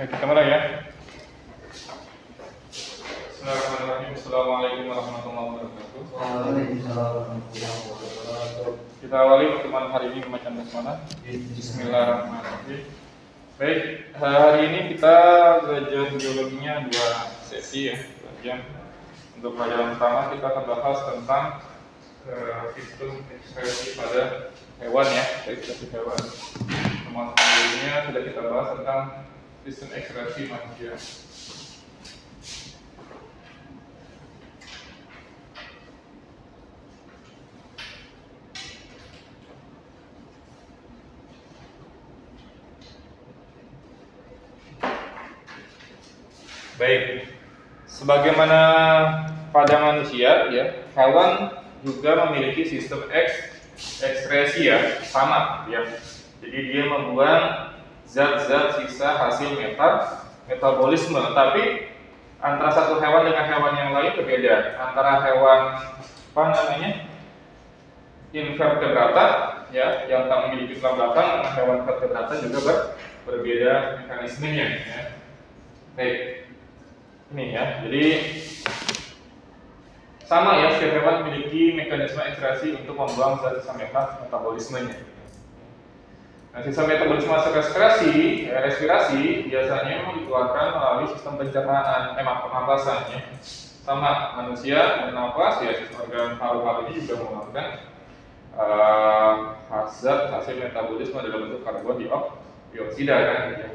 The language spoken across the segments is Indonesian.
Kita mulai ya. Bismillahirrahmanirrahim. Assalamualaikum warahmatullahi wabarakatuh. Waalaikumsalam warahmatullahi wabarakatuh. Kita awali pertemuan hari ini membaca basmalah. Bismillahirrahmanirrahim. Baik, hari ini kita belajar biologinya 2 sesi ya, 2 jam. Untuk pelajaran pertama kita akan bahas tentang sistem ekspresi pada hewan ya, ekspresi hewan. Pertemuan sebelumnya sudah kita bahas tentang sistem ekspresi manusia. Baik, sebagaimana pada manusia ya, hewan juga memiliki sistem ekskresi ya, sama ya. Jadi dia membuang zat-zat sisa hasil metabolisme. Tapi antara satu hewan dengan hewan yang lain berbeda. Antara hewan invertebrata ya, yang tak memiliki tulang belakang, dengan hewan vertebrata juga berbeda mekanismenya ya. Baik. Ini ya, jadi sama ya, setiap hewan memiliki mekanisme ekskresi untuk membuang zat sisa metabolismenya. Nah, sisa metabolisme ekskresi, respirasi biasanya memang dikeluarkan melalui sistem pencernaan, pernapasan ya. Sama manusia bernafas ya, sistem organ paru-parunya juga mengeluarkan zat hasil metabolisme dalam bentuk karbon dioksida kan gitu ya.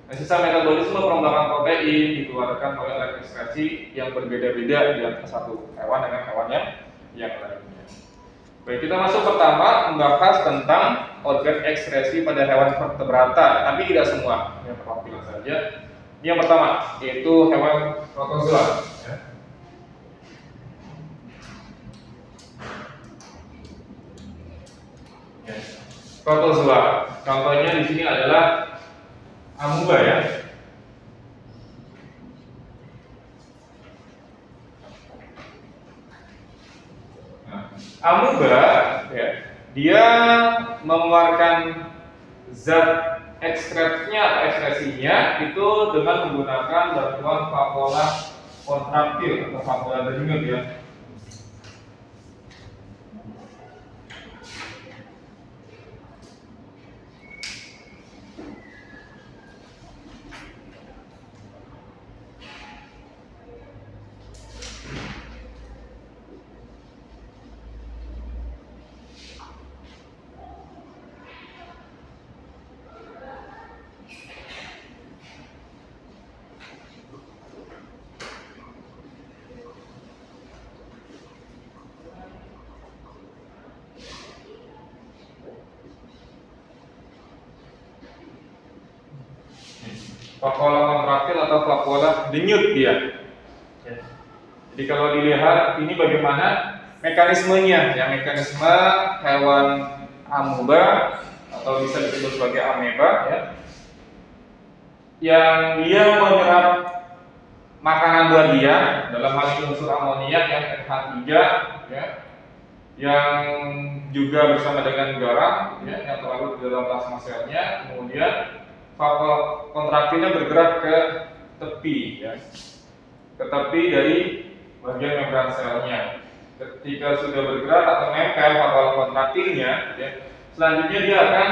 Nah, sisa metabolisme perombakan protein dikeluarkan oleh alat ekskresi yang berbeda-beda di antara satu hewan dengan hewan yang lainnya. Baik, kita masuk pertama membahas tentang organ ekskresi pada hewan vertebrata, tapi tidak semua, yang perwakilan saja. Ini yang pertama, yaitu hewan protozoa. Ya. Protozoa, contohnya di sini adalah amuba ya. Nah, amuba ya, dia mengeluarkan zat ekskretnya atau ekskresinya itu dengan menggunakan bantuan vakuola kontraktil atau vakuola berdenyut ya. Vakuola kontraktil atau vakuola denyut dia. Ya. Jadi kalau dilihat ini bagaimana mekanismenya, ya mekanisme hewan amuba atau bisa disebut sebagai ameba ya, yang dia menyerap makanan buat dia, dalam hal ini unsur amoniak yang NH3 ya, yang juga bersama dengan garam ya, yang terlarut di dalam plasma selnya. Kemudian vakuola kontraktilnya bergerak ke tepi ya, ke tepi dari bagian membran selnya. Ketika sudah bergerak atau nempel vakuola kontraktilnya ya, selanjutnya dia akan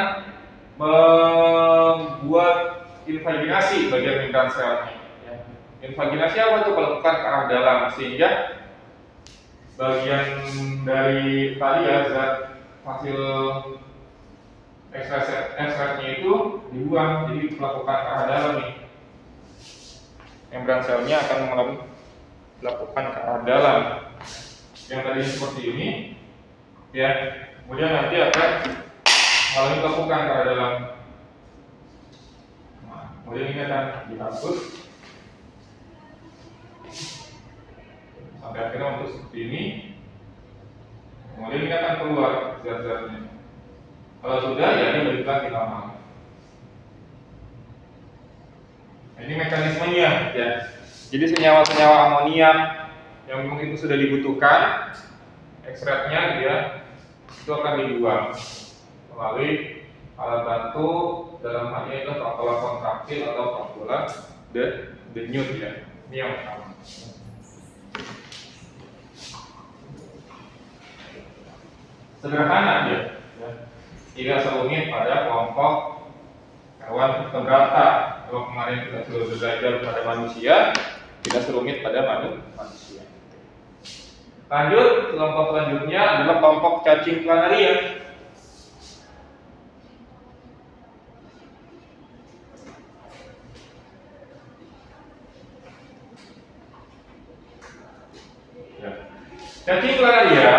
membuat invaginasi bagian membran selnya ya. Invaginasi apa itu? Pelekukan ke arah dalam, sehingga bagian dari tadi ya, zat hasil ekstraknya itu dibuang, jadi melakukan ke arah dalam nih. Membran selnya akan melakukan ke arah dalam. Yang tadi seperti ini, ya. Kemudian nanti akan mengalami melakukan ke arah dalam. Nah, kemudian ini akan dihapus sampai akhirnya untuk seperti ini. Kemudian ini akan keluar zat-zatnya. Kalau sudah, ya ini balik lagi lama. Ini mekanismenya ya. Jadi senyawa-senyawa amoniak yang memang itu sudah dibutuhkan, ekstraknya dia itu akan dibuang melalui alat bantu dalam hal ini adalah papula kontraktil atau papula denyut ya. Ini yang pertama. Sederhana ya. Jika serumit pada kelompok hewan vertebrata. Kalau kemarin kita sudah belajar pada manusia, kita serumit pada manusia. Lanjut, kelompok selanjutnya adalah kelompok cacing planaria. Cacing planaria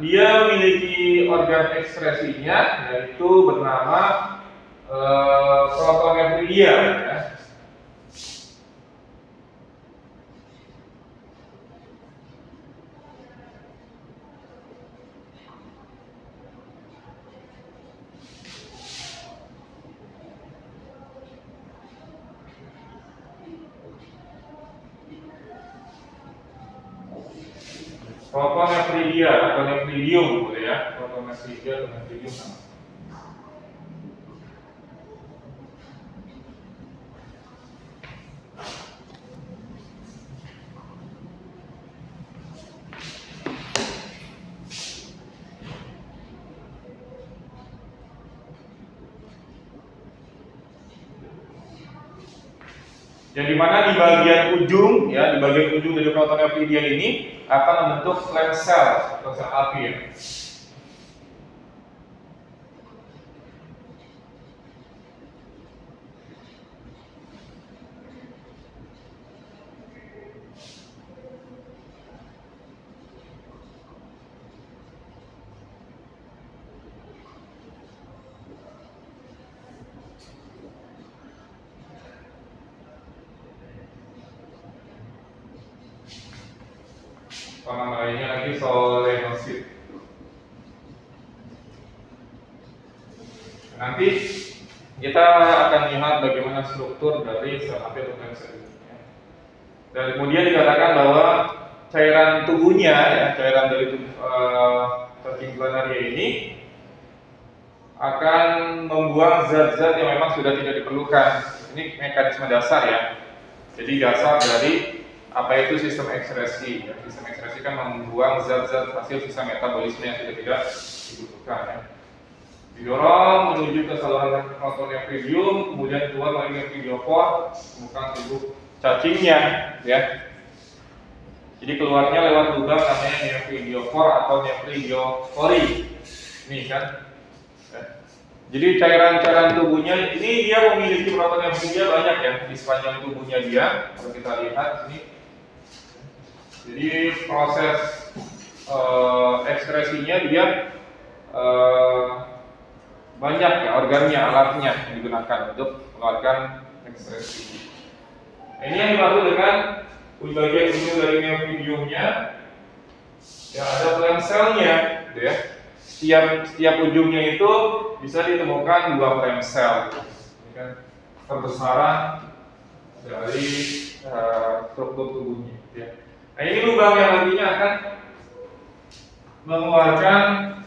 dia memiliki organ ekskresinya yaitu bernama protonephridia ya. Protonephridia atau nephridium boleh ya, protonephridia atau nephridium sama. Yang dimana di bagian ujung ya, di bagian ujung dari protonephridia ini akan membentuk stem cell atau sel api ya. Nama lainnya lagi solenosit. Nanti kita akan lihat bagaimana struktur dari sel api atau stem cell ini. Dan kemudian dikatakan bahwa cairan tubuhnya, ya, cairan dari cacing planaria ini akan membuang zat-zat yang memang sudah tidak diperlukan. Ini mekanisme dasar ya. Jadi dasar dari apa itu sistem ekskresi ya. Sistem ekskresi kan membuang zat-zat hasil sisa metabolisme yang sudah tidak dibutuhkan ya. Didorong menuju ke saluran protonephridium, kemudian keluar melalui nephridiopor, bukan tubuh cacingnya ya. Jadi keluarnya lewat lubang namanya nephridiopor atau nephridiopori. Ini kan ya. Jadi cairan-cairan tubuhnya ini dia memiliki protonephridia banyak ya di sepanjang tubuhnya dia. Kalau kita lihat ini, jadi proses ekskresinya dia banyak ya organnya, alatnya yang digunakan untuk mengeluarkan ekskresi. Ini yang dimaksud dengan bagian ujung dari nephridiumnya yang ada stem cell-nya, gitu ya. Setiap ujungnya itu bisa ditemukan 2 stem cell. Ini kan perbesaran dari struktur tubuhnya. Ya. Nah ini lubang yang nantinya akan mengeluarkan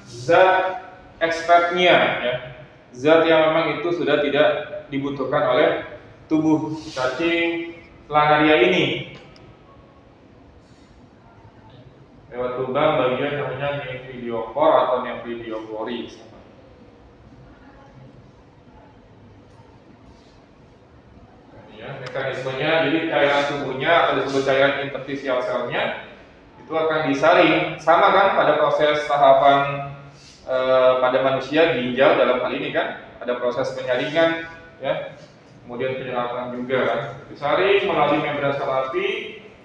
zat ekstraknya, ya. Zat yang memang itu sudah tidak dibutuhkan oleh tubuh cacing planaria ini. Lewat lubang bagian namanya nephridiopor atau nephridiopori. Ya, mekanismenya jadi cairan tubuhnya atau disebut cairan interstisial selnya itu akan disaring, sama kan pada proses tahapan pada manusia ginjal dalam hal ini kan ada proses penyaringan ya, kemudian penyerapan juga kan, disaring melalui membran sel api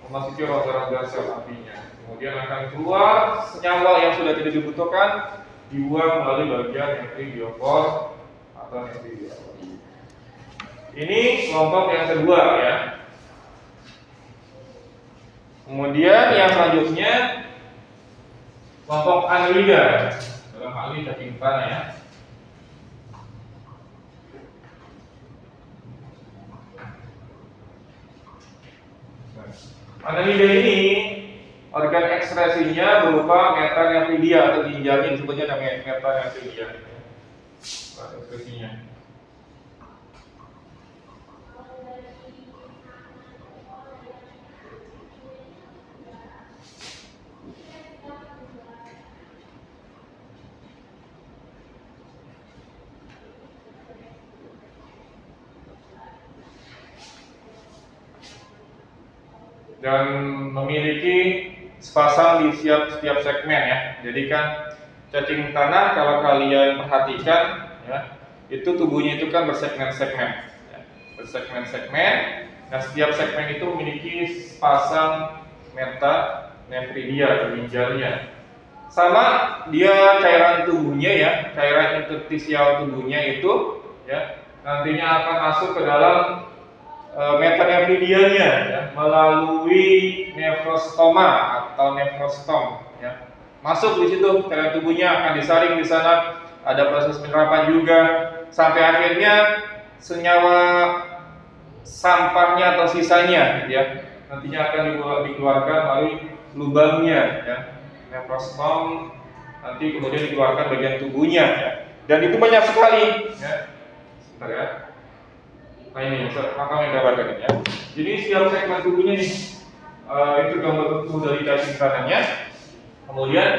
memasuki rongga-rongga sel apinya, kemudian akan keluar senyawa yang sudah tidak dibutuhkan dibuang melalui bagian nephridiopor atau nephridiopor. Ini kelompok yang kedua ya. Kemudian yang selanjutnya kelompok annelida, dalam hal ini cacing tanah ya. Annelida ini organ ekskresinya berupa metanephridia atau ginjalnya disebutnya namanya metanephridia. ekspresinya. Dan memiliki sepasang di setiap segmen ya. Jadi kan cacing tanah kalau kalian perhatikan ya, itu tubuhnya itu kan bersegmen-segmen ya. Bersegmen-segmen. Nah, setiap segmen itu memiliki sepasang meta nephridia atau ginjalnya. Sama dia cairan tubuhnya ya, cairan interstisial tubuhnya itu ya, nantinya akan masuk ke dalam metanephridianya ya, melalui nefrostoma atau nefrostom ya. Masuk di situ cairan tubuhnya akan disaring di sana, ada proses penyerapan juga sampai akhirnya senyawa sampahnya atau sisanya gitu ya. Nantinya akan dikeluarkan melalui lubangnya ya. Nefrostom nanti kemudian dikeluarkan bagian tubuhnya ya. Dan itu banyak sekali ya. Sebentar ya. Nah ini, maka yang gambarkan ini ya. Jadi setiap segmen tubuhnya nih, itu gambar utuh dari cacing tanahnya. Kemudian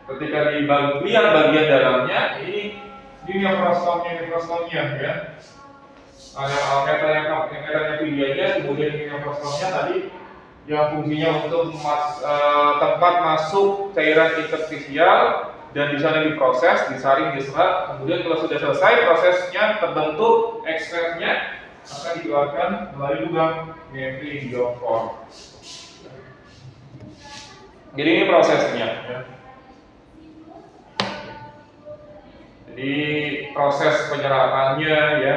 ketika lihat bagian dalamnya, ini nefrostomnya ya. Metanephridianya, kemudian nefrostomnya tadi yang fungsinya untuk tempat masuk cairan interstisial dan di sana diproses, disaring, diserap. Kemudian kalau sudah selesai prosesnya terbentuk ekstraknya, akan dikeluarkan melalui lubang nephridiophore. Jadi ini prosesnya ya. Jadi proses penyerapannya ya,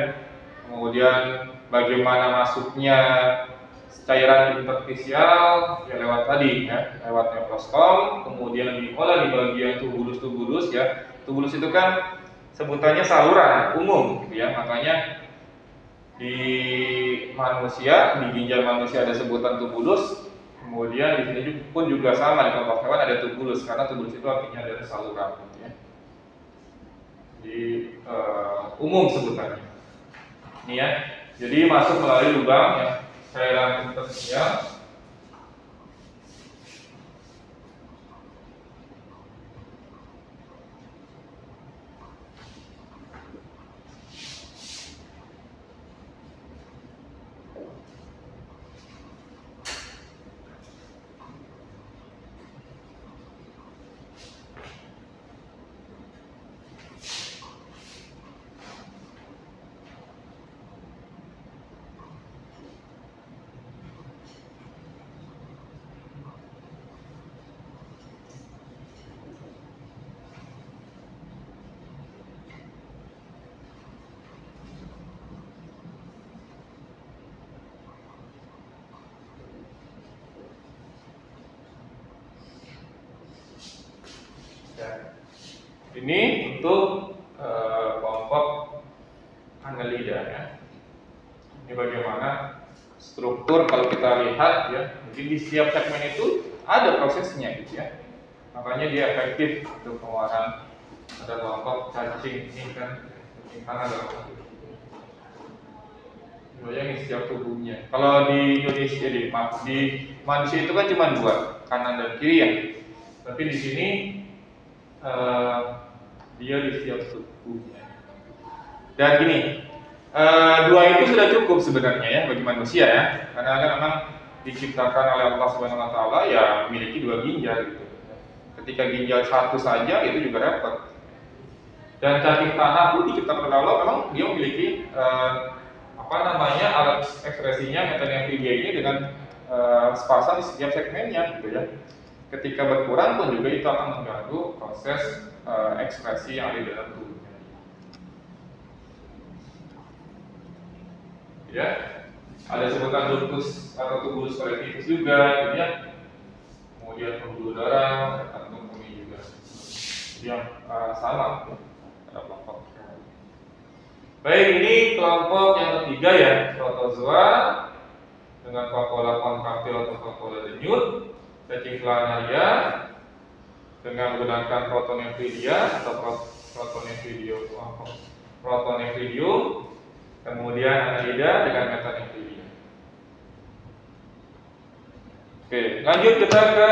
kemudian bagaimana masuknya cairan interstisial ya lewat tadi ya, lewat nefrostom, kemudian diolah di bagian tubulus ya. Tubulus itu kan sebutannya saluran umum gitu ya, makanya di manusia, di ginjal manusia ada sebutan tubulus. Kemudian di sini pun juga sama, di kelompok hewan ada tubulus, karena tubulus itu artinya adalah saluran gitu ya. Di umum sebutannya. Ini ya. Jadi masuk melalui lubang ya, cairan interstisial. Ini untuk kelompok annelida ya. Ini bagaimana struktur kalau kita lihat ya. Jadi di setiap segmen itu ada prosesnya gitu ya. Makanya dia efektif untuk pengeluaran. Ada kelompok cacing ini kan, cacing tanah dalam. Bayangin setiap tubuhnya. Kalau di Indonesia di manusia itu kan cuma dua, kanan dan kiri ya. Tapi di sini dia di setiap tubuhnya. Dan gini, dua itu sudah cukup sebenarnya ya bagi manusia ya, karena kan memang diciptakan oleh Allah Subhanahu Wa Taala ya memiliki dua ginjal gitu. Ketika ginjal satu saja itu juga repot. Dan cacing tanah pun diciptakan oleh Allah memang dia memiliki alat ekspresinya metanephridia ini dengan sepasang di setiap segmennya gitu ya. Ketika berkurang pun juga itu akan mengganggu proses ekspresi yang ada di dalam tubuhnya. Ya, ada sebutan ductus atau tubulus collectivus juga, gitu ya. Kemudian pembuluh darah, kantung kemih juga. Yang sama ada kelompok. Baik, ini kelompok yang ketiga ya, protozoa dengan vakuola kontraktil atau vakuola denyut. Cacing planaria dengan menggunakan protonephridia atau protonephridiophore protonefridium, kemudian anida dengan metanefridium. Oke, lanjut kita ke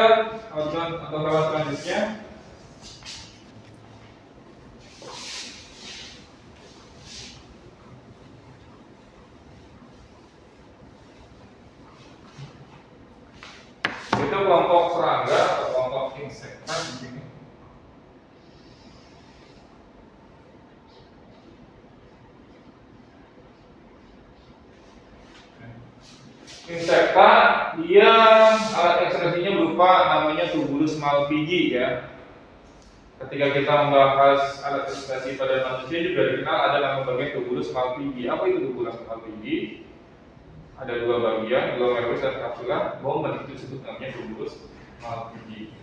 organ atau hewan selanjutnya. Itu kelompok serangga atau kelompok insekta di sini. Insekta, dia alat ekspresinya berupa namanya tubulus malpighi ya. Ketika kita membahas alat ekspresi pada manusia juga dikenal ada nama bagian tubulus malpighi. Apa itu tubulus malpighi? Ada dua bagian, glomerulus dan kapsula. Bowman itu disebut namanya tubulus malpighi.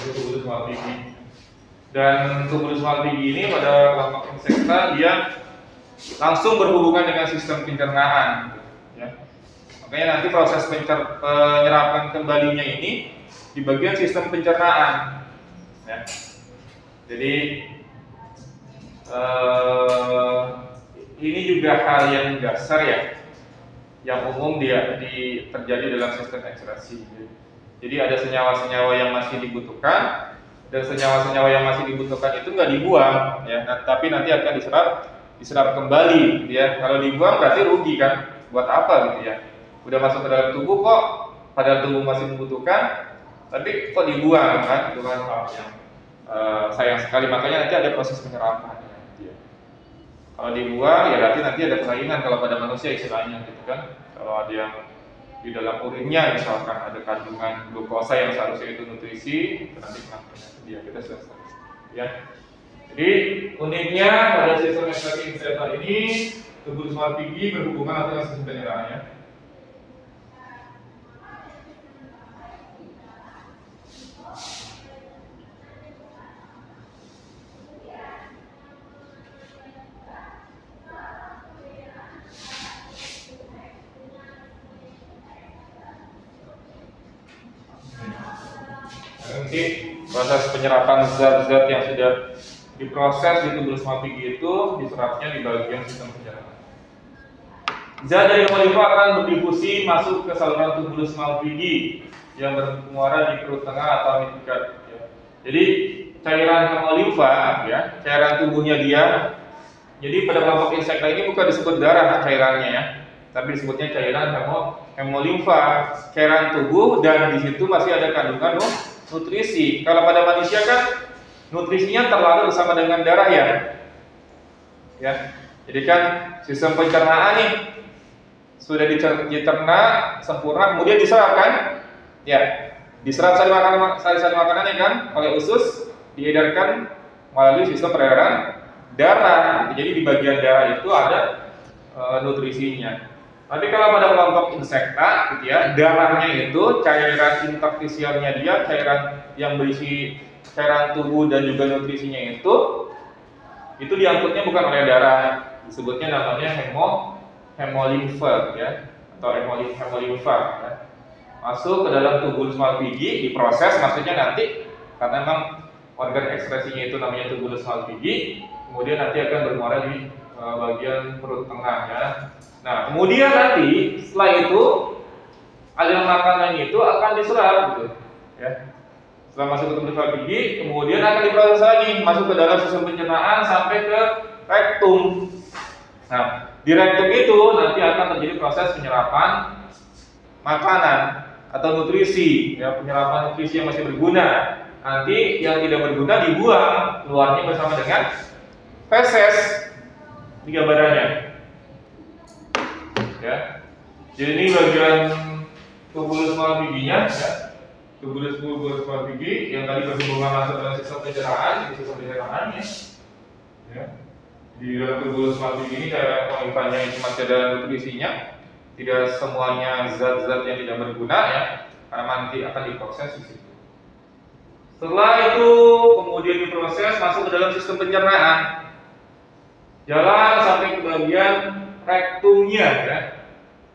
Tubulus malpighi. Dan tubulus malpighi ini pada kelompok insekta dia langsung berhubungan dengan sistem pencernaan ya. Makanya nanti proses penyerapan kembalinya ini di bagian sistem pencernaan ya. Jadi ini juga hal yang dasar ya, yang umum terjadi dalam sistem ekskresi. Jadi ada senyawa-senyawa yang masih dibutuhkan dan senyawa-senyawa yang masih dibutuhkan itu nggak dibuang ya, tapi nanti akan diserap kembali gitu ya. Kalau dibuang berarti rugi kan, buat apa gitu ya? Udah masuk ke dalam tubuh kok, padahal tubuh masih membutuhkan, tapi kok dibuang kan? Itu kan hal yang sayang sekali. Makanya nanti ada proses penyerapan ya. Kalau dibuang ya berarti nanti ada persaingan kalau pada manusia istilahnya gitu kan. Kalau ada yang di dalam urinnya misalkan ada kandungan glukosa yang seharusnya itu nutrisi, itu nanti kena dia kita selesai ya. Jadi uniknya pada sistem ekskresi insekta ini tubulus malpighi berhubungan dengan sistem penyerahannya. Nanti proses penyerapan zat-zat yang sudah diproses di tubulus malpighi itu diserapnya di bagian sistem pencernaan. Zat dari hemolifa akan berdifusi masuk ke saluran tubulus malpighi yang bermuara di perut tengah atau mitikat. Ya. Jadi cairan hemolifa, ya, cairan tubuhnya dia. Jadi pada kelompok insekta ini bukan disebut darah cairannya ya, tapi disebutnya cairan hemolimfa, cairan tubuh, dan di situ masih ada kandungan nutrisi. Kalau pada manusia kan nutrisinya terlarut bersama dengan darah ya. Ya. Jadi kan sistem pencernaan nih sudah dicerna sempurna, kemudian diserap kan? Ya. Diserap sari makanannya kan oleh usus, diedarkan melalui sistem peredaran darah. Jadi di bagian darah itu ada nutrisinya. Tapi kalau pada kelompok insekta, gitu ya, darahnya itu cairan interstisialnya dia, cairan yang berisi cairan tubuh dan juga nutrisinya itu diangkutnya bukan oleh darah, disebutnya namanya hemolimfa, ya, atau hemolimfa. Ya. Masuk ke dalam tubulus malpighi, diproses, maksudnya nanti karena memang organ ekspresinya itu namanya tubulus malpighi, kemudian nanti akan bermuara di bagian perut tengah ya. Nah, kemudian nanti setelah itu aliran makanan itu akan diserap gitu, ya. Setelah masuk ke tubulus malpighi, kemudian akan diproses lagi masuk ke dalam sistem pencernaan sampai ke rektum. Nah, di rektum itu nanti akan terjadi proses penyerapan makanan atau nutrisi, ya, penyerapan nutrisi yang masih berguna. Nanti yang tidak berguna dibuang, keluarnya bersama dengan feses di gambarannya. Ya. Jadi ini bagian tubulus malpighinya, ya. Tubulus malpighi yang tadi berhubungan masuk dalam sistem pencernaan, di sistem pencernaan ya. Ya. Di dalam tubuh smart big ini cara pemipanya itu masih ada nutrisinya, tidak semuanya zat-zat yang tidak berguna ya, karena nanti akan diproses di situ. Setelah itu kemudian diproses masuk ke dalam sistem pencernaan, jalan sampai ke bagian rektumnya ya,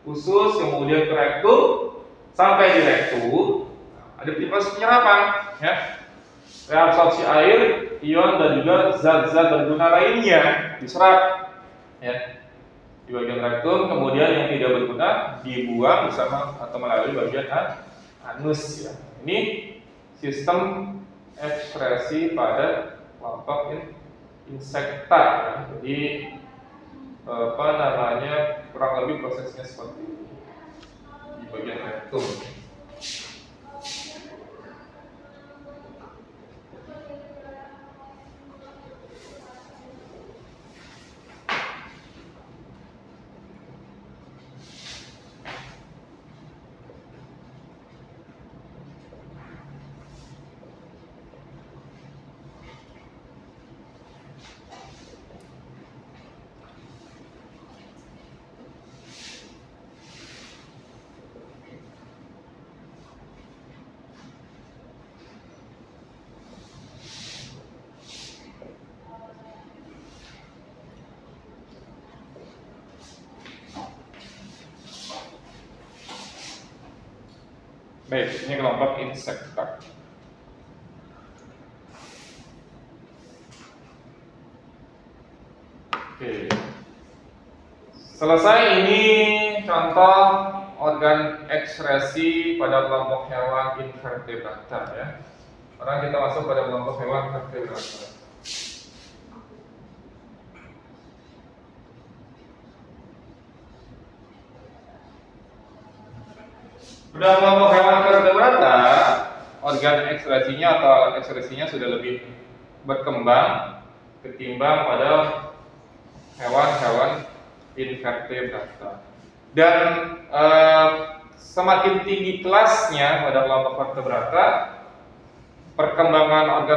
usus kemudian ke rektum, sampai di rektum ada proses penyerapan ya, reabsorpsi air, ion dan juga zat-zat berguna lainnya diserap ya di bagian rektum, kemudian yang tidak berguna dibuang bersama atau melalui bagian anus ya. Ini sistem ekskresi pada kelompok insekta ya. Jadi kurang lebih prosesnya seperti ini di bagian rektum. Baik, ini kelompok insekta. Oke. Selesai ini contoh organ ekskresi pada kelompok hewan invertebrata ya. Sekarang kita masuk pada kelompok hewan vertebrata. Pada kelompok hewan vertebrata, organ ekskresinya atau alat ekskresinya sudah lebih berkembang ketimbang pada hewan-hewan invertebrata. Dan semakin tinggi kelasnya pada kelompok vertebrata, perkembangan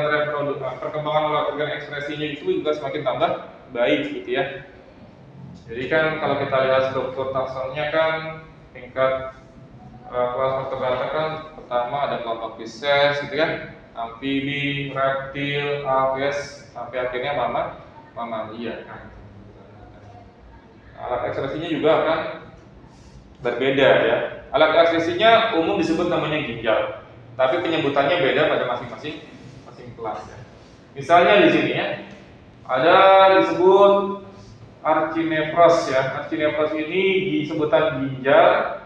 organ ekskresinya itu juga semakin tambah baik gitu ya. Jadi kan kalau kita lihat struktur taksonomnya kan tingkat kelas vertebrata kan pertama ada kelompok Pisces gitu kan, amfibi, reptil, aves, sampai akhirnya mamalia kan. Alat ekskresinya juga akan berbeda ya. Alat ekskresinya umum disebut namanya ginjal, tapi penyebutannya beda pada masing-masing kelas ya. Misalnya di sini ya, ada disebut archinefros ya. Archinefros ini disebutan ginjal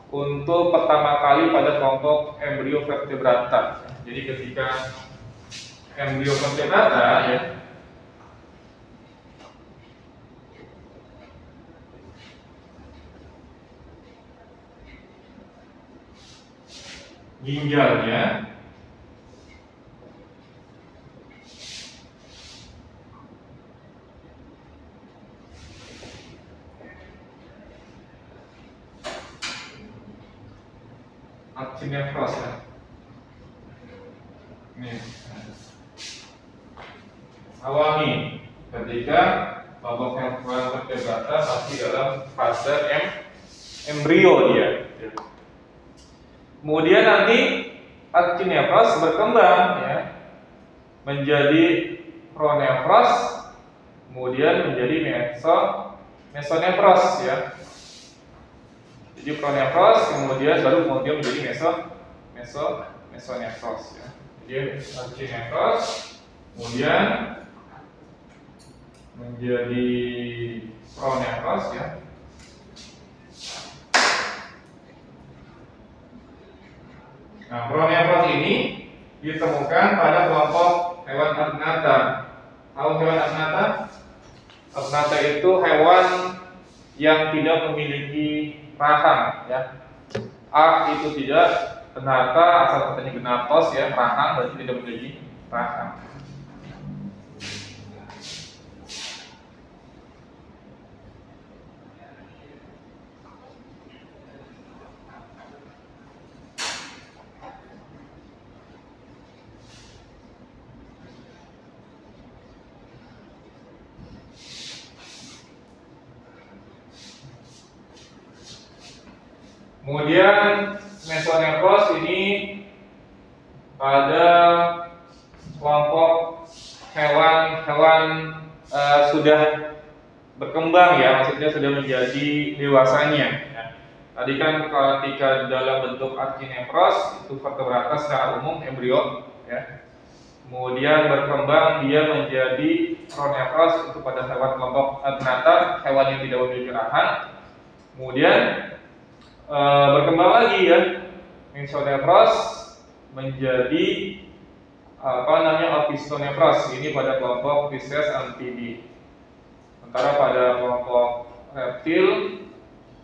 untuk pertama kali pada kelompok embrio vertebrata. Jadi ketika embrio vertebrata ya, ginjalnya archinefros ya. Ini alami ketika kelompok hewan vertebrata masih dalam fase embrio dia. Kemudian nanti archinefros berkembang ya menjadi pronefros, kemudian menjadi mesonefros ya. Jadi pronefros kemudian menjadi mesonefros ya. Jadi archinefros kemudian menjadi pronefros ya. Nah, pronefros ini ditemukan pada kelompok hewan agnatha. Tahu hewan agnatha? Agnatha itu hewan yang tidak memiliki rahang ya. Ag itu tidak, agnatha asal katanya gnathos ya, rahang berarti tidak memiliki rahang. Kemudian mesonefros ini pada kelompok hewan-hewan sudah berkembang ya, maksudnya sudah menjadi dewasanya. Ya. Tadi kan ketika dalam bentuk archinefros itu vertebrata secara umum embrio, ya. Kemudian berkembang dia menjadi pronefros itu pada hewan kelompok agnata, hewan yang tidak memiliki rahang. Kemudian berkembang lagi ya, mesonefros menjadi opistonefros, ini pada kelompok Pisces amfibi. Sementara pada kelompok reptil,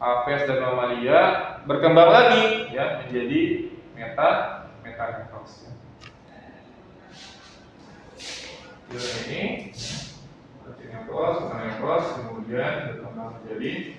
aves dan mamalia berkembang lagi ya menjadi metanefros. Ini archinefros, metanefros, kemudian berkembang menjadi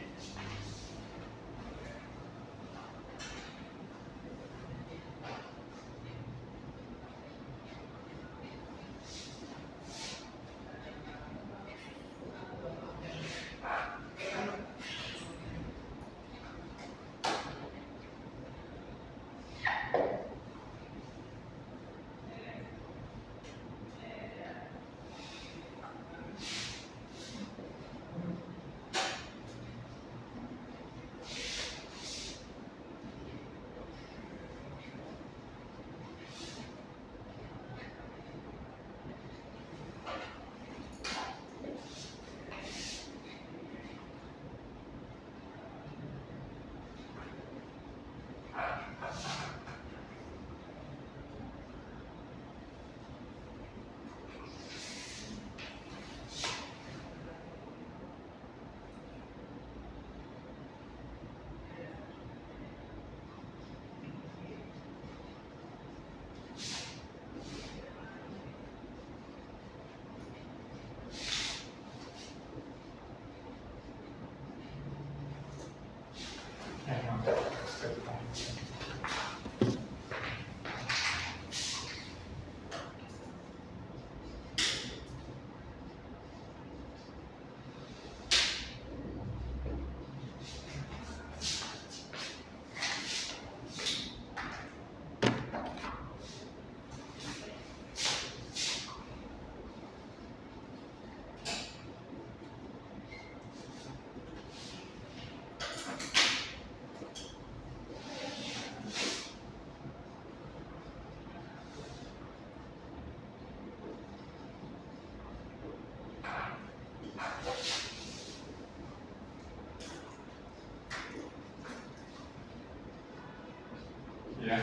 ya.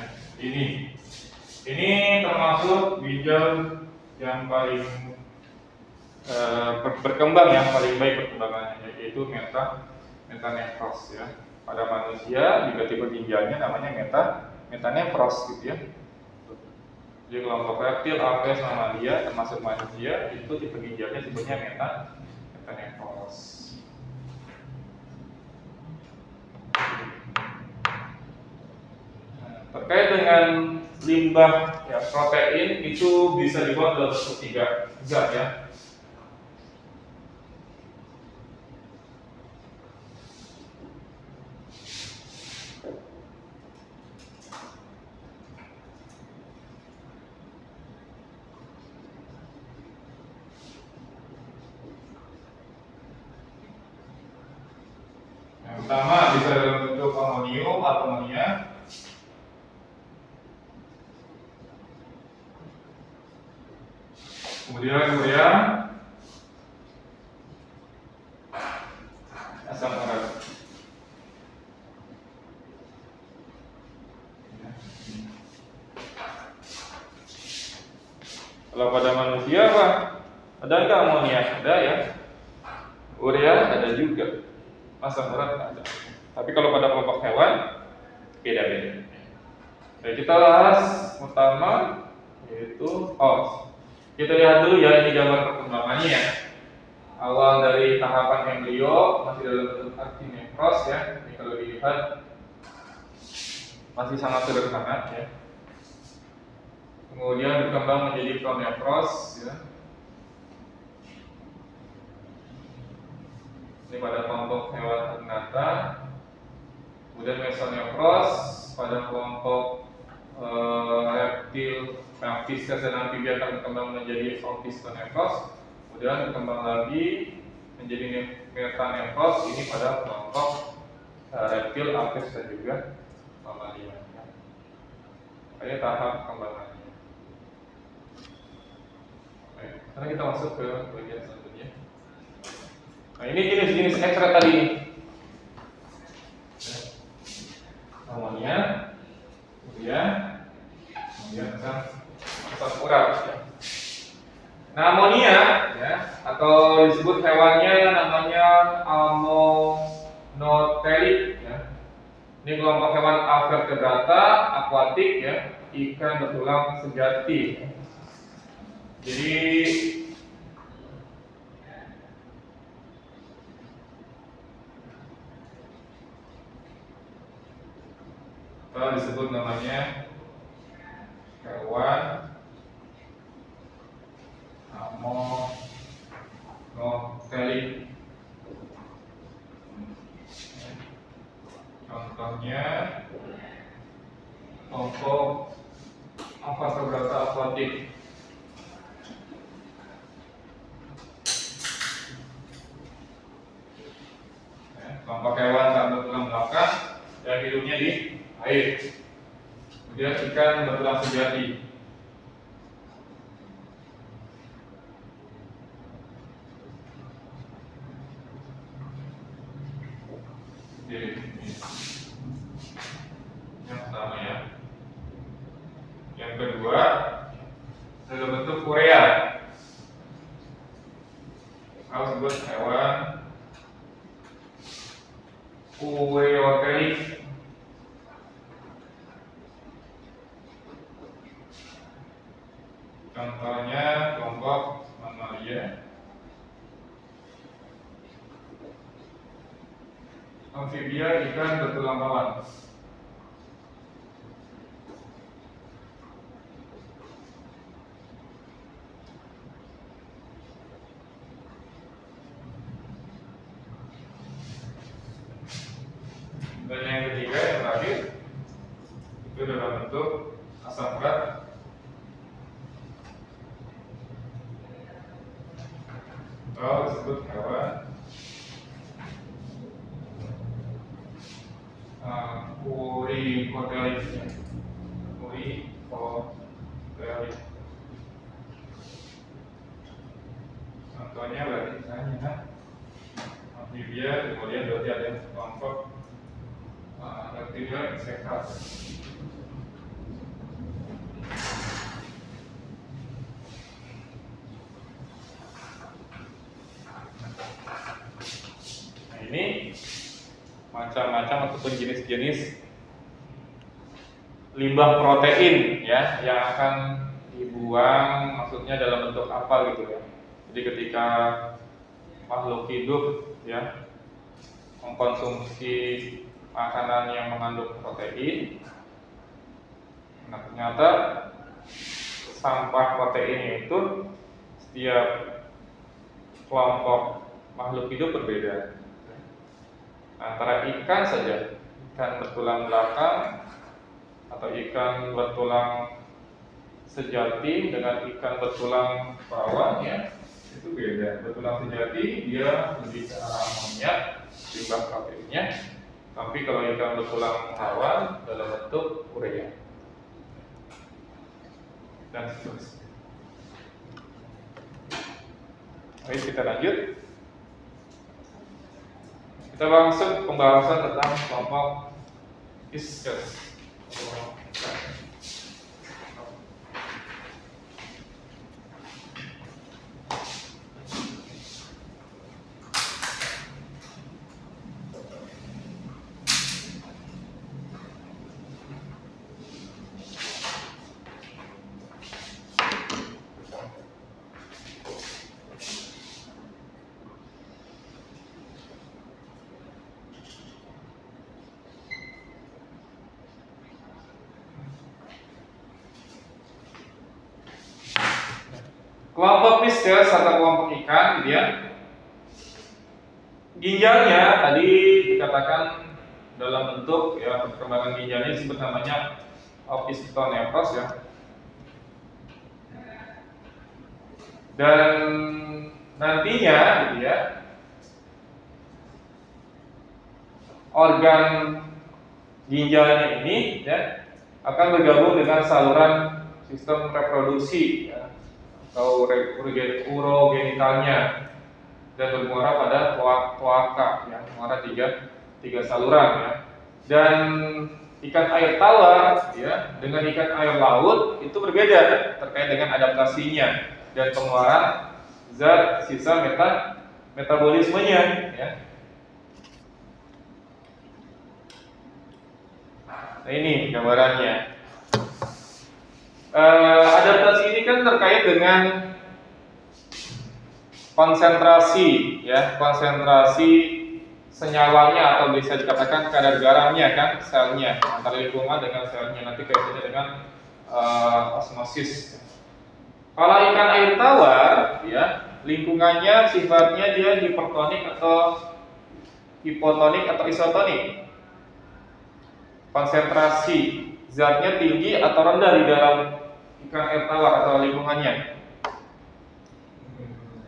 Ini termasuk ginjal yang paling berkembang, yang paling baik perkembangannya, yaitu metanefros ya. Pada manusia juga tipe ginjalnya namanya metanefros gitu ya. Jadi kelompok reptil, aves, mamalia termasuk manusia itu tipe ginjalnya sebutnya metanefros. Terkait dengan limbah ya, protein itu bisa dibuat dalam bentuk 3 zat ya. Yang pertama bisa dalam bentuk amonium atau amonia. Kemudian asam urat. Kalau pada manusia apa? Ada nggak amonia? Ada ya. Urea ada juga. Asam urat ada. Tapi kalau pada kelompok hewan beda-beda. Jadi kita bahas pertama yaitu kita lihat dulu ya, ini gambar perkembangannya ya. Awal dari tahapan embrio masih dalam bentuk archinefros ya. Ini kalau dilihat masih sangat sederhana ya. Kemudian berkembang menjadi pronefros ya. Ini pada kelompok hewan agnata. Kemudian mesonephros pada kelompok reptil, visces dan amfibia akan berkembang menjadi opisconephros. Kemudian berkembang lagi menjadi metanephros, ini pada kelompok reptil, apes dan juga mamalia. Ini tahap perkembangannya. Baik, sekarang kita masuk ke bagian selanjutnya. Nah, ini jenis-jenis ekstrak tadi. Amonia, kemudian asam urat. Nah, amonia ya, atau disebut hewannya namanya Ammonoterid ya. Ini kelompok hewan avertebrata, akuatik ya, ikan bertulang sejati. Jadi disebut namanya hewan Ammonoterid. Contohnya kelompok avertebrata akuatik. Kelompok hewan tak bertulang belakang yang hidupnya di air. Kemudian ikan bertulang sejati. Yang pertama ya. Yang kedua dalam bentuk urea. Kalau sebut hewan ureoterik. Contohnya kelompok mamalia, amfibia, ikan bertulang rawan. Dan yang ketiga, yang terakhir, itu dalam bentuk asam urat. Atau disebut hewan Uricoterid. Uricoterid. Contohnya berarti misalnya amfibia, kemudian berarti ada kelompok reptilia insekta. Nah, ini macam-macam ataupun jenis-jenis limbah protein ya yang akan dibuang, maksudnya dalam bentuk apa gitu ya. Jadi ketika makhluk hidup ya mengkonsumsi makanan yang mengandung protein, nah ternyata sampah proteinnya itu setiap kelompok makhluk hidup berbeda. Antara ikan saja, ikan bertulang belakang atau ikan bertulang sejati dengan ikan bertulang bawah ya, itu beda. Bertulang sejati dia lebih ke arah amoniak jumlah proteinnya, tapi kalau ikan bertulang rawan dalam bentuk urea dan seterusnya. Baik, kita lanjut. Kita langsung pembahasan tentang kelompok viscous. Kelompok viscous atau kelompok ikan, dia ginjalnya tadi dikatakan dalam dalam bentuk ya perkembangan ginjalnya disebut namanya opisthonephros ya. Dan nantinya gitu ya, organ ginjalnya ini ya akan bergabung dengan saluran sistem reproduksi ya, atau urogenitalnya, dan bermuara pada kloaka ya, muara tiga saluran ya. Dan ikan air tawar ya dengan ikan air laut itu berbeda terkait dengan adaptasinya dan pengeluaran zat sisa metabolismenya ya. Nah ini gambarannya. Adaptasi ini kan terkait dengan konsentrasi ya, konsentrasi senyawanya atau bisa dikatakan kadar garamnya kan selnya, antara lingkungan dengan selnya, nanti kaitannya dengan osmosis. Kalau ikan air tawar ya, lingkungannya sifatnya dia hipertonik atau hipotonik atau isotonik. Konsentrasi zatnya tinggi atau rendah di dalam ikan air tawar atau lingkungannya.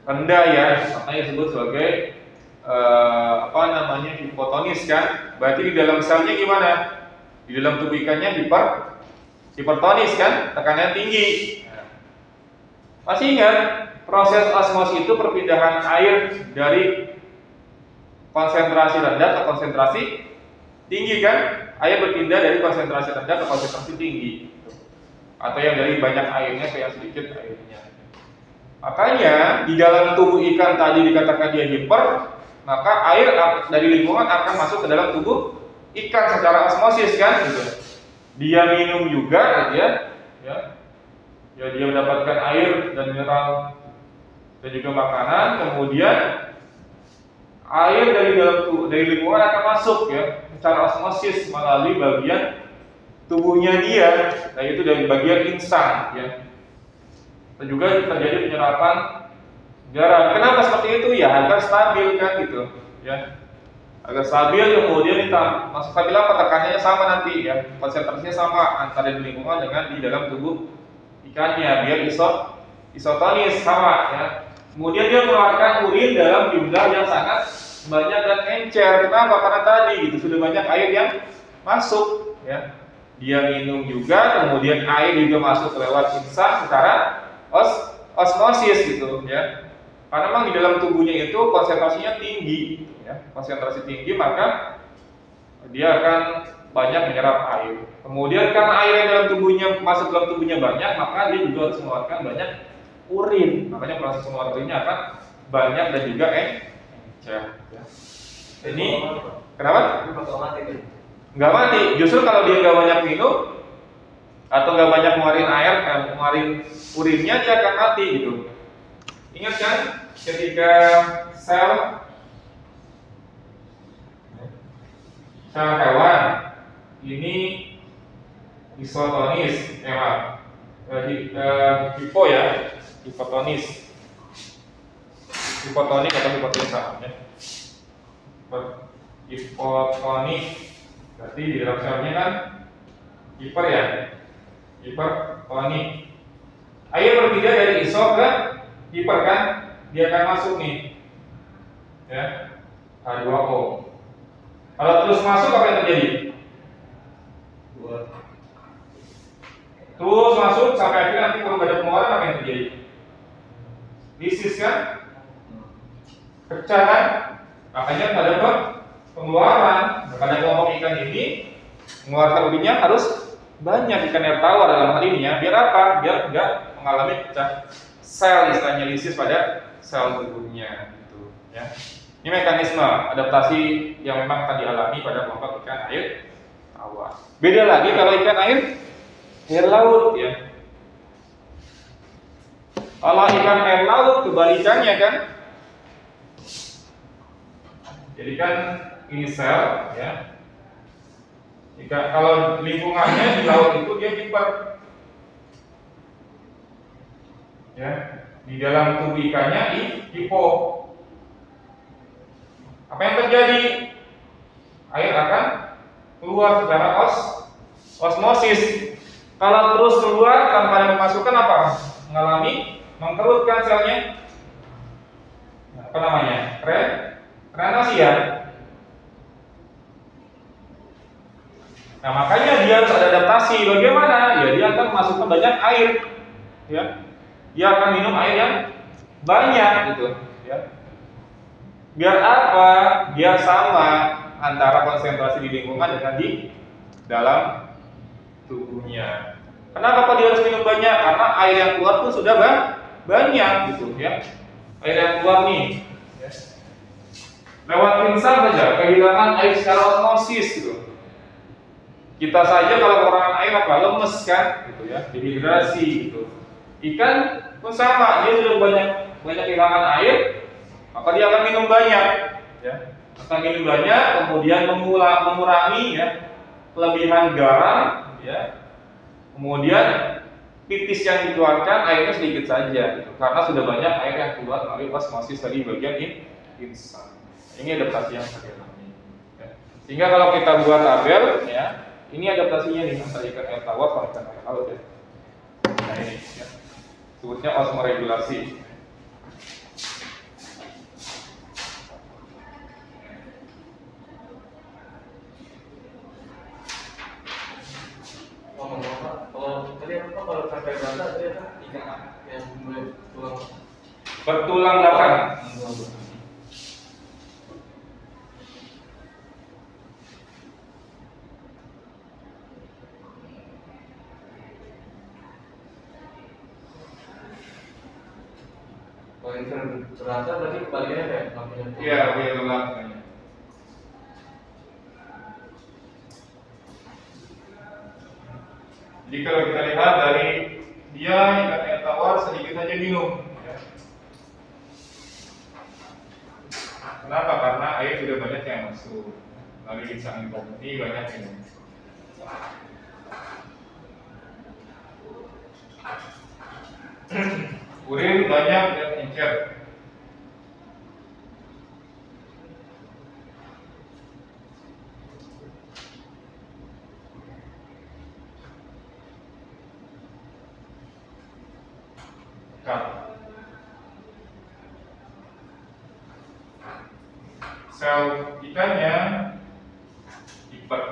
Rendah ya, makanya disebut sebagai hipotonis kan. Berarti di dalam selnya gimana? Di dalam tubuh ikannya hipertonis kan, tekanannya tinggi. Masih ingat proses osmosis itu perpindahan air dari konsentrasi rendah ke konsentrasi tinggi kan? Air berpindah dari konsentrasi rendah ke konsentrasi tinggi, atau yang dari banyak airnya ke yang sedikit airnya. Makanya di dalam tubuh ikan tadi dikatakan dia hiper, maka air dari lingkungan akan masuk ke dalam tubuh ikan secara osmosis kan, gitu. Dia minum juga, ya, dia mendapatkan air dan mineral dan juga makanan, kemudian air dari lingkungan akan masuk ya secara osmosis melalui bagian tubuhnya dia, yaitu dari bagian insang ya. Dan juga terjadi penyerapan garam. Kenapa seperti itu ya? Agar stabil kan gitu ya. Agar stabil, kemudian masuk stabil apa, tekanannya sama nanti ya, konsentrasinya sama antara di lingkungan dengan di dalam tubuh ikannya, biar isotonis sama ya. Kemudian dia mengeluarkan urin dalam jumlah yang sangat banyak dan encer. Kenapa? Karena tadi gitu sudah banyak air yang masuk ya. Dia minum juga, kemudian air juga masuk lewat insang secara osmosis gitu ya. Karena memang di dalam tubuhnya itu konsentrasinya tinggi ya. Konsentrasi tinggi, maka dia akan banyak menyerap air. Kemudian karena air yang dalam tubuhnya masuk dalam tubuhnya banyak, maka dia juga harus mengeluarkan banyak urin. Makanya proses pengeluaran urinnya akan banyak dan juga encer ya. Ini kenapa? Nggak mati. Justru kalau dia nggak banyak minum atau nggak banyak ngeluarin air, ngeluarin urinnya, dia akan mati gitu. Ingat kan ketika sel hewan ini isotonis, hipo ya, hipotonis, hipotonik atau hipotonis sama ya. Hipotonik berarti di dalam selnya kan hiper ya, hipertonik. Air berpindah dari iso ke hiper kan, dia akan masuk nih ya, H2O. Kalau terus masuk apa yang terjadi? Terus masuk sampai akhirnya nanti kalau ada pengeluaran apa yang terjadi? Lisis kan, pecah kan, makanya ada pengeluaran. Pada kelompok ikan ini mengeluarkan urinnya harus banyak, ikan air tawar dalam hal ini ya. Biar apa? Biar tidak mengalami pecah sel, istilahnya lisis pada sel tubuhnya gitu ya. Ini mekanisme adaptasi yang memang akan dialami pada kelompok ikan air tawar. Beda lagi kalau ikan air laut ya. Kalau ikan air laut kebalikannya kan. Jadi kan ini sel ya. Kalau lingkungannya di laut itu dia hiper ya. Di dalam tubuh ikannya hipo. Apa yang terjadi? Air akan keluar secara osmosis. Kalau terus keluar tanpa ada pemasukan apa? Mengalami mengkerut kan selnya. Apa namanya? Renasi ya. Nah, makanya dia harus ada adaptasi. Bagaimana? Ya dia akan memasukkan banyak air. Ya. Dia akan minum air yang banyak gitu, ya. Biar apa? Biar sama antara konsentrasi di lingkungan dengan di dalam tubuhnya. Kenapa dia harus minum banyak? Karena air yang keluar pun sudah banyak gitu, ya. Air yang keluar nih, ya. Lewat pingsan saja kehilangan air secara osmosis gitu. Kita saja kalau kekurangan air apa? Lemes kan, gitu ya, dehidrasi gitu. Ikan pun sama, dia sudah banyak kehilangan air, maka dia akan minum banyak, ya. Akan minum banyak, kemudian mengurangi ya kelebihan garam, ya. Kemudian pipis yang dikeluarkan airnya sedikit saja, gitu. Karena sudah banyak air yang keluar melalui osmosis tadi bagian insan. Ini adaptasi yang saya alami. Ya. Sehingga kalau kita buat tabel, ya. Ini adaptasinya nih antara ikan air tawar sama ikan air laut ya. Nah ini ya. Sebutnya osmoregulasi. Kalau tadi apa kalau sampai bata itu ikan yang mulai tulang Bertulang belakang. kalau ikan terasa berarti kebalikannya kayak lampunya. Iya, belakang. Jadi kalau kita lihat dari dia ikan air tawar sedikit saja minum. Ya. Kenapa? Karena air sudah banyak yang masuk. Lalu insang ini banyak minum. Urin banyak dan encer. Sel ikannya lipat.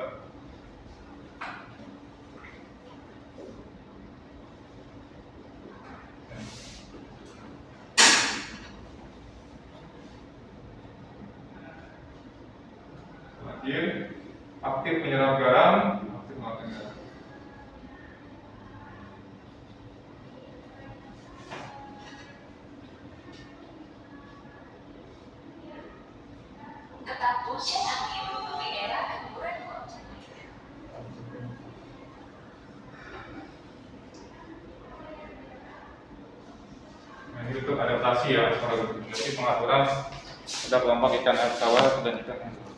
Terakhir, aktif menyerap garam, aktif mengeluarkan garam. Nah, ini untuk adaptasi ya, jadi pengaturan ada kelompok ikan air tawar dan ikan air laut.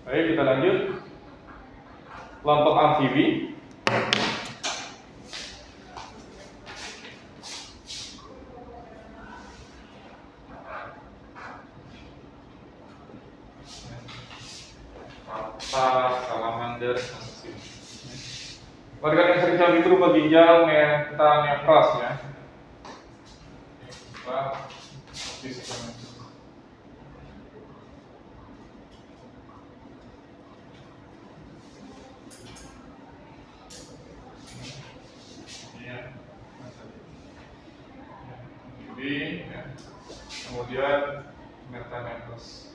Baik, kita lanjut. Kelompok amfibi. Papa, salamander, ansin. Organ yang sering itu berupa ginjal, meta, nefros ya. Jadi, ya. Kemudian meta, nefros.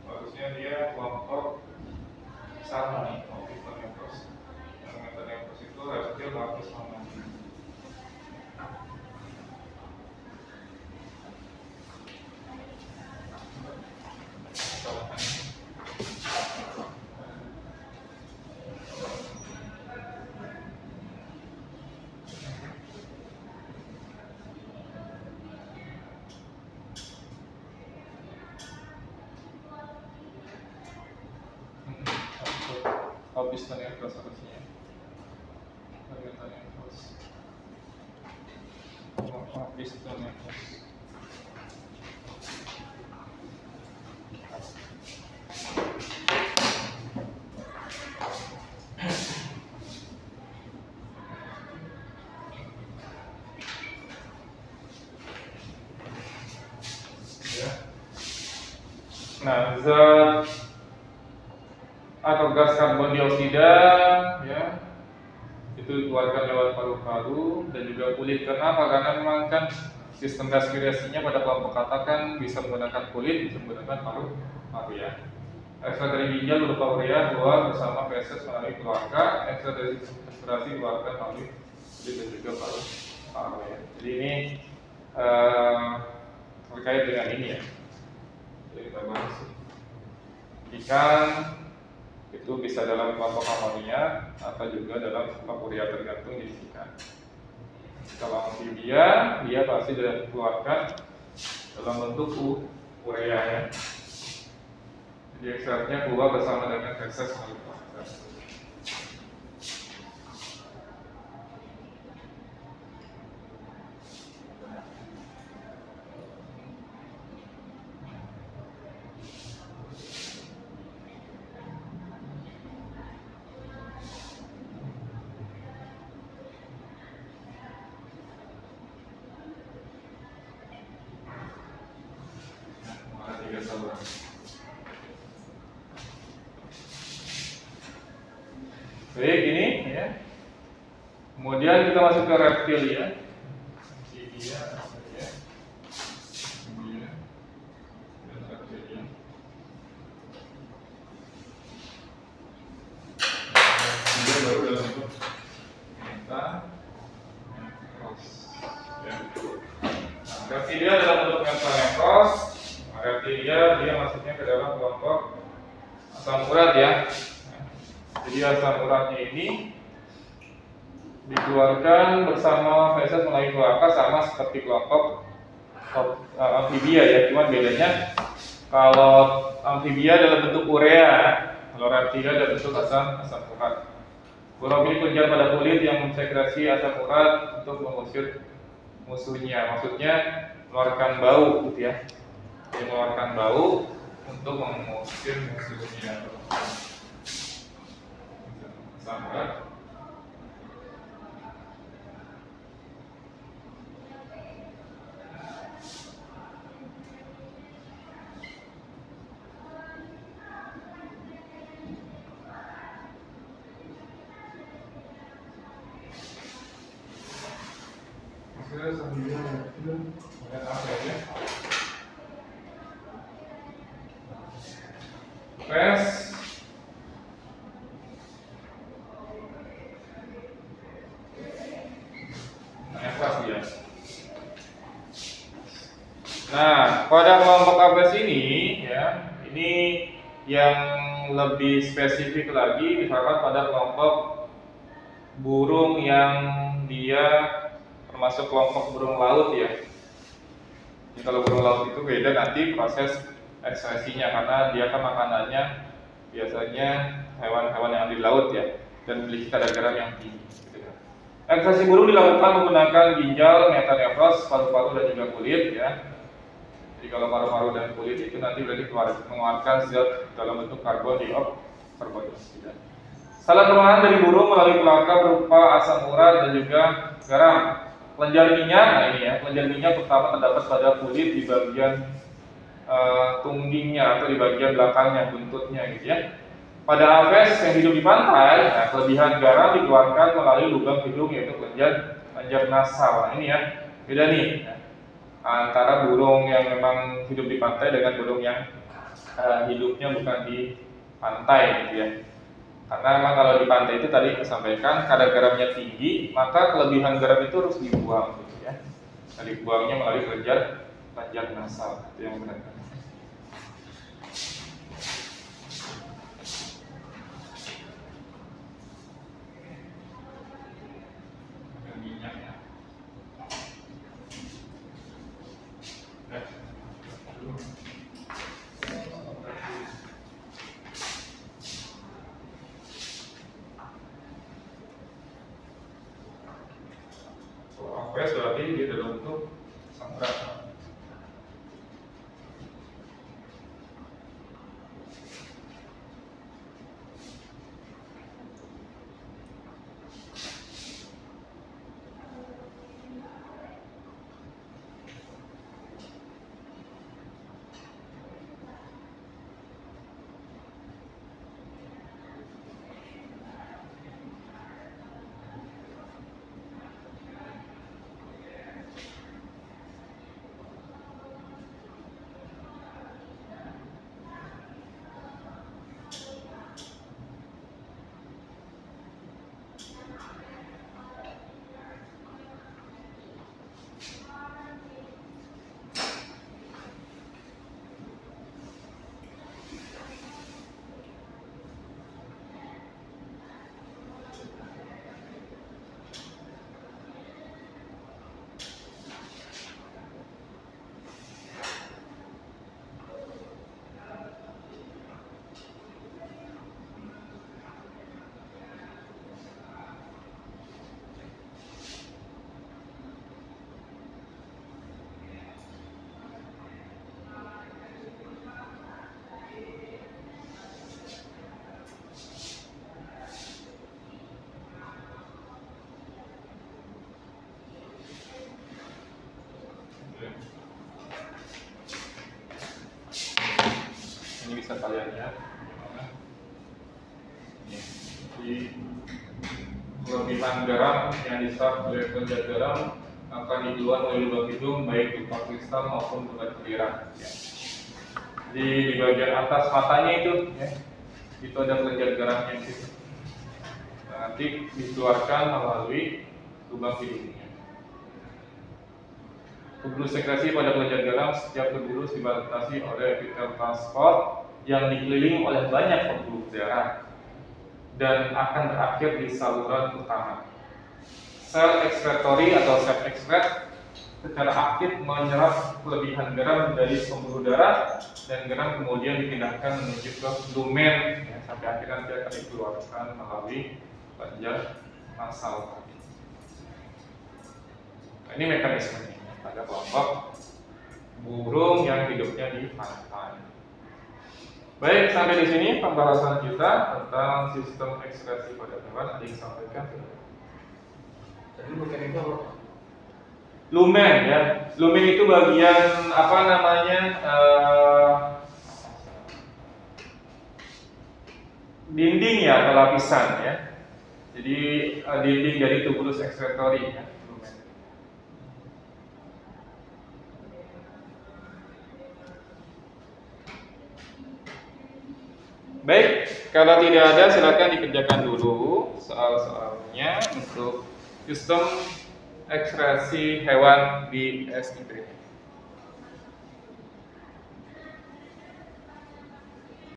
Harusnya dia kelompok sama nih, piston yang keras harusnya. Bagian yang keras. Piston yang keras. Nah, zat atau gas karbon dioksida ya itu dikeluarkan lewat paru-paru dan juga kulit. Kenapa? Karena memang kan sistem respirasinya pada kelompok kata kan bisa menggunakan kulit, bisa menggunakan paru-paru ya. Ekstrak dari ginjal berupa urea keluar bersama feses melalui keluarga, ekstrak dari respirasi keluarga melalui kulit dan juga paru-paru ya. Jadi ini terkait dengan ini ya. Jadi kita bahas ikan itu bisa dalam kelompok amonia atau juga dalam kelompok urea, tergantung jenis ikan. Kalau amfibia dia pasti dikeluarkan dalam bentuk urea ya. Jadi ekstraknya keluar bersama dengan feses melalui keluarga. Baik, ini ya. Kemudian kita masuk ke reptil ya. Amfibia, ya. Amfibia. Dan reptilia. Dia baru dalam bentuk meta, necros. Ya. Nah, reptilia dalam bentuk meta necros. Reptilia dia masuknya ke dalam kelompok asam urat ya. Jadi asam uratnya ini dikeluarkan bersama feses melalui kloaka, sama seperti kelompok amfibia ya. Cuma bedanya kalau amfibia dalam bentuk urea, kalau reptilia dalam bentuk asam urat. Burung ini kelenjar pada kulit yang mensekresi asam urat untuk mengusir musuhnya. Maksudnya mengeluarkan bau gitu ya. Dia mengeluarkan bau untuk mengusir musuhnya. Sampai Pes dia. Nah, pada kelompok Apes ini ya, ini yang lebih spesifik lagi, misalkan pada kelompok burung yang dia termasuk kelompok burung laut ya. Jadi kalau burung laut itu beda nanti proses ekspresinya, karena dia kan makanannya biasanya hewan-hewan yang ada di laut ya, dan memiliki kadar garam yang tinggi. Ekspresi burung dilakukan menggunakan ginjal, metanefros, paru-paru dan juga kulit ya. Jadi kalau paru-paru dan kulit itu nanti berarti mengeluarkan zat dalam bentuk karbon dioksida. Salah perubahan dari burung melalui kloaka berupa asam urat dan juga garam. Kelenjar minyak, nah ini ya, kelenjar minyak pertama terdapat pada kulit di bagian tunggingnya atau di bagian belakangnya, buntutnya gitu ya. Pada Apes yang hidup di pantai, nah, kelebihan garam dikeluarkan melalui lubang hidung yaitu kelenjar nasal. Nah, ini ya, beda nih antara burung yang memang hidup di pantai dengan burung yang hidupnya bukan di pantai gitu ya. Karena memang kalau di pantai itu tadi saya sampaikan kadar garamnya tinggi, maka kelebihan garam itu harus dibuang gitu ya. Nah, dibuangnya melalui kelenjar nasal, itu yang benar. Sapropes berarti dia dalam bentuk asam urat. Ini bisa kalian lihat di kelebihan garam yang diserap oleh kelenjar garam akan dikeluarkan oleh lubang hidung baik berupa kristal maupun berupa cairan. Di bagian atas matanya itu ada kelenjar garamnya di situ. Nah, nanti dikeluarkan melalui lubang hidungnya. Pembuluh sekresi pada kelenjar garam setiap pembuluh dibatasi oleh epitel transport yang dikelilingi oleh banyak pembuluh darah dan akan berakhir di saluran utama. Sel ekskretori atau sel ekskret secara aktif menyerap kelebihan garam dari pembuluh darah dan garam kemudian dipindahkan menuju ke lumen sampai akhirnya nanti akan dikeluarkan melalui kelenjar nasal. Nah, ini mekanismenya pada kelompok burung yang hidupnya di pantai. Baik, sampai di sini pembahasan kita tentang sistem ekskresi pada hewan. Ada yang disampaikan? Jadi bukan itu apa? Lumen ya, lumen itu bagian apa namanya dinding ya atau lapisan ya. Jadi dinding dari tubulus ekskretori ya. Baik, kalau tidak ada silakan dikerjakan dulu soal-soalnya untuk sistem ekskresi hewan di SIP.